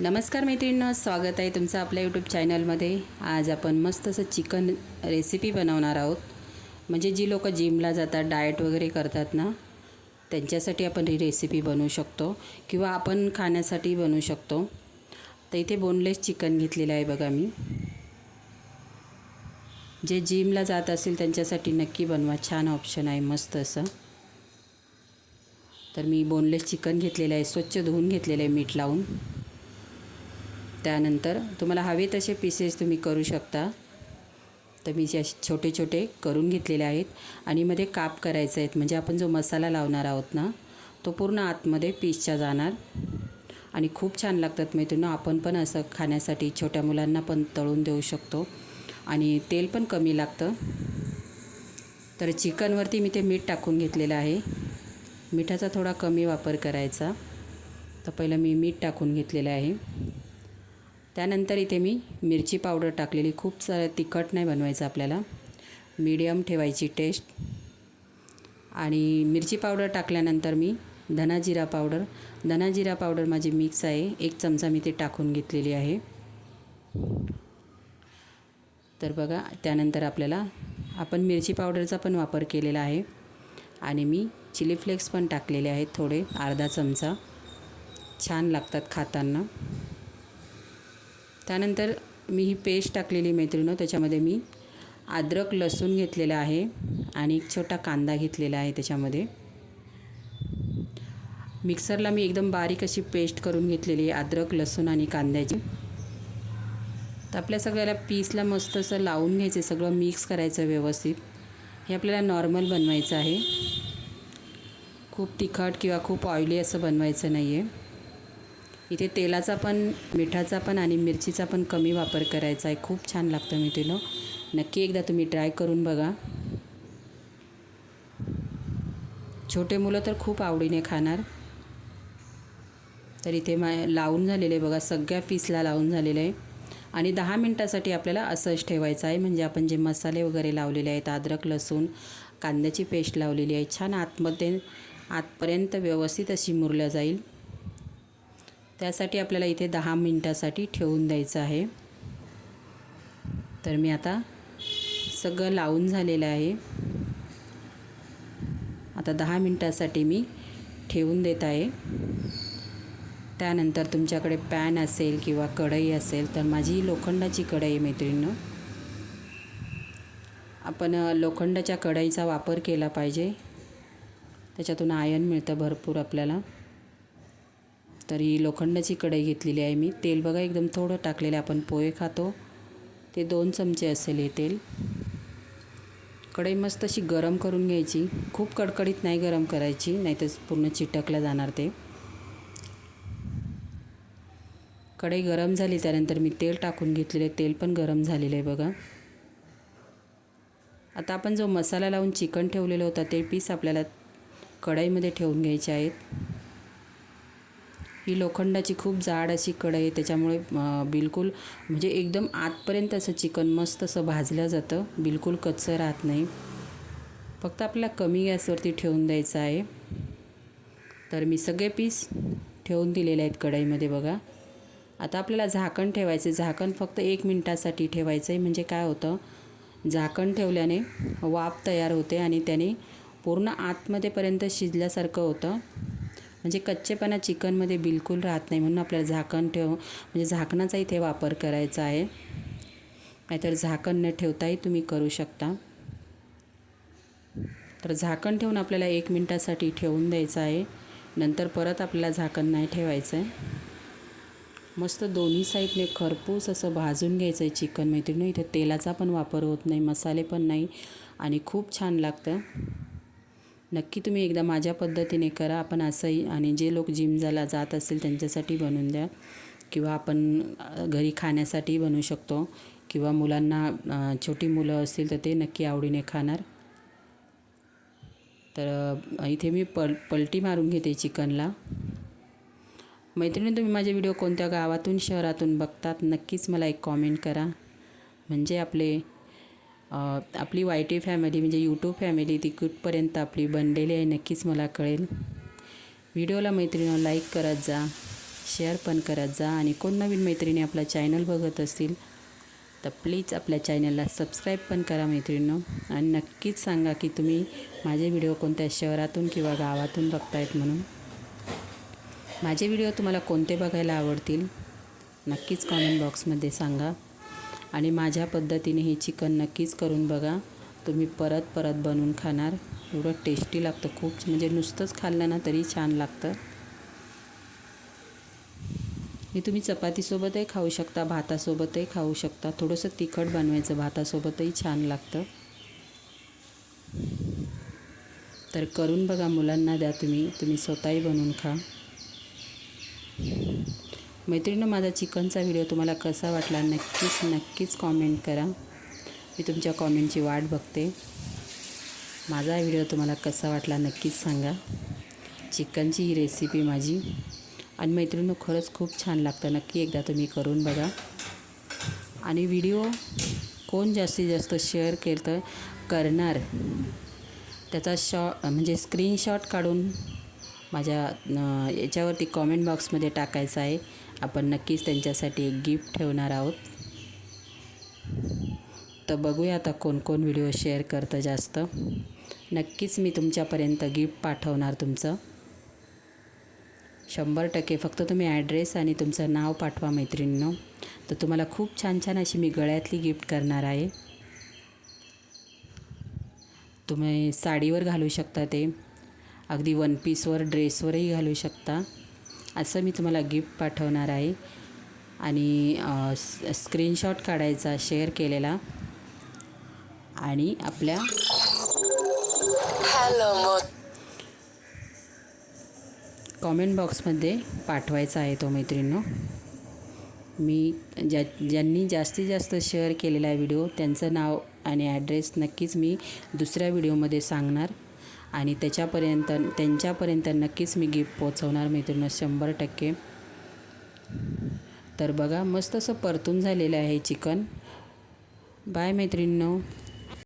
नमस्कार मैत्रिणींनो, स्वागत आहे तुमचं आपल्या यूट्यूब चॅनलमध्ये। आज आपण मस्त असं चिकन रेसिपी बनवणार आहोत। म्हणजे जी लोक जिमला जातात, डाएट वगैरे करतात ना, त्यांच्यासाठी आपण ही रेसिपी बनवू शकतो किंवा आपण खाण्यासाठी बनवू शकतो। तर इथे बोनलेस चिकन घेतलेलं आहे बघा मी। जे जिमला जात असेल त्यांच्यासाठी नक्की बनवा, छान ऑप्शन आहे मस्त असं। तर मी बोनलेस चिकन घेतलेलं आहे, स्वच्छ धुवून घेतलेलं आहे मीठ लावून। त्यानंतर तुम्हाला हवे तसे पीसेस तुम्ही करू शकता। तर मी असे छोटे छोटे करून घेतलेले आहेत आणि मध्ये काप करायचे आहेत, म्हणजे आपण जो मसाला लावणार आहोत ना, तो पूर्ण आतमध्ये पीसच्या जाणार आणि खूप छान लागतात मैत्रिणींनो। आपण पण असं खाण्यासाठी छोट्या मुलांना पण तळून देऊ शकतो आणि तेल पण कमी लागतं। तर चिकनवरती मी ते मीठ टाकून घेतलेलं आहे। मिठाचा थोडा कमी वापर करायचा। तर पहिलं मी मीठ टाकून घेतलेलं आहे। त्यानंतर इथे मी मिरची पावडर टाकलेली, खूप सारं तिखट नाही बनवायचं आपल्याला, मीडियम ठेवायची टेस्ट। आणि मिरची पावडर टाकल्यानंतर मी धना जिरा पावडर माझी मिक्स आहे, 1 चमचा मी ते टाकून घेतलेली आहे। तर बघा, त्यानंतर आपल्याला आपण मिरची पावडरचा पण वापर केलेला आहे आणि मी चिली फ्लेक्स पण टाकलेले आहेत थोडे, अर्धा चमचा, छान लागतात खाताना। त्यानंतर मी ही पेस्ट टाकलेली मैत्रिणींनो, त्याच्यामध्ये मी अद्रक लसूण घेतलेला आहे आणि एक छोटा कांदा घेतलेला आहे। त्याच्यामध्ये मिक्सरला मी एकदम बारीक अशी पेस्ट करून घेतलेली आहे अद्रक लसूण आणि कांद्याची। तर आपल्या सगळ्याला पीसला मस्त असं लावून घ्यायचं, सगळं मिक्स करायचं व्यवस्थित। हे आपल्याला नॉर्मल बनवायचं आहे, खूप तिखट किंवा खूप ऑइली असं बनवायचं नाही आहे। इथे तेलाचा पण, मिठाचा पण आणि मिरचीचा पण कमी वापर करायचा आहे, खूप छान लागतं मैत्रिणींनो। नक्की एकदा तुम्ही ट्राय करून बघा। छोटे मुलं तर खूप आवडीने खाणार। तर इथे लावून झालेले बघा, सगळ्या पीसला लावून झालेलं आहे आणि 10 मिनटासाठी आपल्याला असंच ठेवायचं आहे। म्हणजे आपण जे मसाले वगैरे लावलेले आहेत, अद्रक लसूण कांद्याची पेस्ट लावलेली आहे, छान आतपर्यंत व्यवस्थित अशी मुरल्या जाईल। त्यासाठी आपल्याला इथे 10 मिनटासाठी ठेवून द्यायचं आहे। तर मी आता सगळं लावून झालेलं आहे, आता 10 मिनटासाठी मी ठेवून देत आहे। त्यानंतर तुमच्याकडे पॅन असेल किंवा कढई असेल, तर माझी लोखंडाची कढई आहे मैत्रिणींनो। आपण लोखंडाच्या कढईचा वापर केला पाहिजे, त्याच्यातून आयर्न मिळतं भरपूर आपल्याला। तर ही लोखंडाची कढई घेतलेली आहे मी। तेल बघा एकदम थोडं टाकलेलं आहे, आपण पोहे खातो ते 2 चमचे असेल हे तेल। कढई मस्त अशी गरम करून घ्यायची, खूप कडकडीत नाही गरम करायची, नाहीतर पूर्ण चिटकला जाणार ते। कढई गरम झाली त्यानंतर मी तेल टाकून घेतलेले, तेल पण गरम झालेलं आहे बघा। आता आपण जो मसाला लावून चिकन ठेवलेलं होतं ते पीस आपल्याला कढईमध्ये ठेवून घ्यायचे आहेत। ही लोखंडाची खूप जाड अशी कढई आहे, त्याच्यामुळे बिलकुल म्हणजे एकदम आतपर्यंत असं चिकन मस्त असं भाजलं जातं, बिलकुल कच्चं राहत नाही। फक्त आपल्याला कमी गॅसवरती ठेवून द्यायचं आहे। तर मी सगळे पीस ठेवून दिलेले आहेत कढईमध्ये बघा। आता आपल्याला झाकण ठेवायचं, झाकण फक्त 1 मिनटासाठी ठेवायचं आहे। म्हणजे काय होतं, झाकण ठेवल्याने वाफ तयार होते आणि त्याने पूर्ण आतमध्येपर्यंत शिजल्यासारखं होतं, म्हणजे कच्चेपणा चिकनमध्ये बिलकुल राहत नाही। म्हणून आपल्याला झाकण म्हणजे झाकणाचा इथे वापर करायचा आहे, नाहीतर झाकण न ठेवताही तुम्ही करू शकता। तर झाकण ठेवून आपल्याला 1 मिनटासाठी ठेवून द्यायचं आहे, नंतर परत आपल्याला झाकण नाही ठेवायचं आहे। मस्त दोन्ही साईडने खरपूस असं भाजून घ्यायचं आहे चिकन मैत्रिणींनो। इथे तेलाचा पण वापर होत नाही, मसाले पण नाही आणि खूप छान लागतं। नक्की तुम्ही एकदा माझ्या पद्धतीने करा, आपण असंही, आणि जे लोक जिमला जात असेल त्यांच्यासाठी बनवून द्या किंवा आपण घरी खाण्यासाठी बनवू शकतो किंवा मुलांना, छोटी मुलं असतील तर ते नक्की आवडीने खाणार। तर इथे मी पलटी मारून घेते चिकनला। मैत्रिणी, तुम्ही माझे व्हिडिओ कोणत्या गावातून शहरातून बघतात नक्कीच मला एक कॉमेंट करा, म्हणजे आपली YT फॅमिली म्हणजे यूट्यूब फॅमिली ती कुठपर्यंत आपली बनलेली आहे नक्कीच मला कळेल। व्हिडिओला मैत्रिणींनो लाईक करत जा शेअर पण करत जा. आणि कोण नवीन मैत्रिणी आपला चॅनल बघत असतील तर प्लीज आपल्या चॅनलला सबस्क्राईब पण करा मैत्रिणींनो. आणि नक्कीच सांगा की तुम्ही माझे व्हिडिओ कोणत्या शहरातून किंवा गावातून बघतायत म्हणून. माझे व्हिडिओ तुम्हाला कोणते बघायला आवडतील नक्कीच कॉमेंट बॉक्समध्ये सांगा. आणि माझ्या पद्धतीने हे चिकन नक्कीच करून बघा. तुम्ही परत परत बनवून खाणार. एवढं टेस्टी लागतं खूप, म्हणजे नुसतंच खाल्लं ना तरी छान लागतं. हे तुम्ही चपातीसोबतही खाऊ शकता, भातासोबतही खाऊ शकता. थोडंसं तिखट बनवायचं, भातासोबतही छान लागतं. तर करून बघा, मुलांना द्या तुम्ही स्वतःही बनवून खा. मैत्रिणींनो, माझा चिकनचा व्हिडिओ तुम्हाला कसा वाटला नक्कीच कॉमेंट करा. मी तुमच्या कॉमेंटची वाट बघते. माझा व्हिडिओ तुम्हाला कसा वाटला नक्कीच सांगा. चिकनची ही रेसिपी माझी. आणि मैत्रिणींनो, खरंच खूप छान लागतं. नक्की एकदा तुम्ही करून बघा. आणि व्हिडिओ कोण जास्तीत जास्त शेअर करणार त्याचा म्हणजे स्क्रीनशॉट काढून माझ्या याच्यावरती कॉमेंट बॉक्समध्ये टाकायचं आहे. आपण नक्कीच त्यांच्यासाठी एक गिफ्ट ठेवणार आहोत. तर बघूया आता कोण कोण व्हिडिओ शेअर करतं जास्त. नक्कीच मी तुमच्यापर्यंत गिफ्ट पाठवणार तुमचं 100%. फक्त तुम्ही ॲड्रेस आणि तुमचं नाव पाठवा मैत्रिणींनो. तर तुम्हाला खूप छान छान अशी मी गळ्यातली गिफ्ट करणार आहे. तुम्ही साडीवर घालू शकता, ते अगदी वन पीसवर, ड्रेसवरही घालू शकता. असं मी तुम्हाला गिफ्ट पाठवणार आहे. आणि स्क्रीनशॉट काढायचा शेअर केलेला आणि आपल्या कॉमेंट बॉक्समध्ये पाठवायचा आहे तो मैत्रिणींनो. मी ज्यांनी जास्तीत जास्त शेअर केलेला आहे व्हिडिओ त्यांचं नाव आणि ॲड्रेस नक्कीच मी दुसऱ्या व्हिडिओमध्ये सांगणार. आणि त्यांच्यापर्यंत नक्कीच मी गिफ्ट पोहोचवणार मैत्रिणींनो 100%. तर बघा, मस्त असं परतून झालेलं आहे चिकन. बाय मैत्रिणींनो.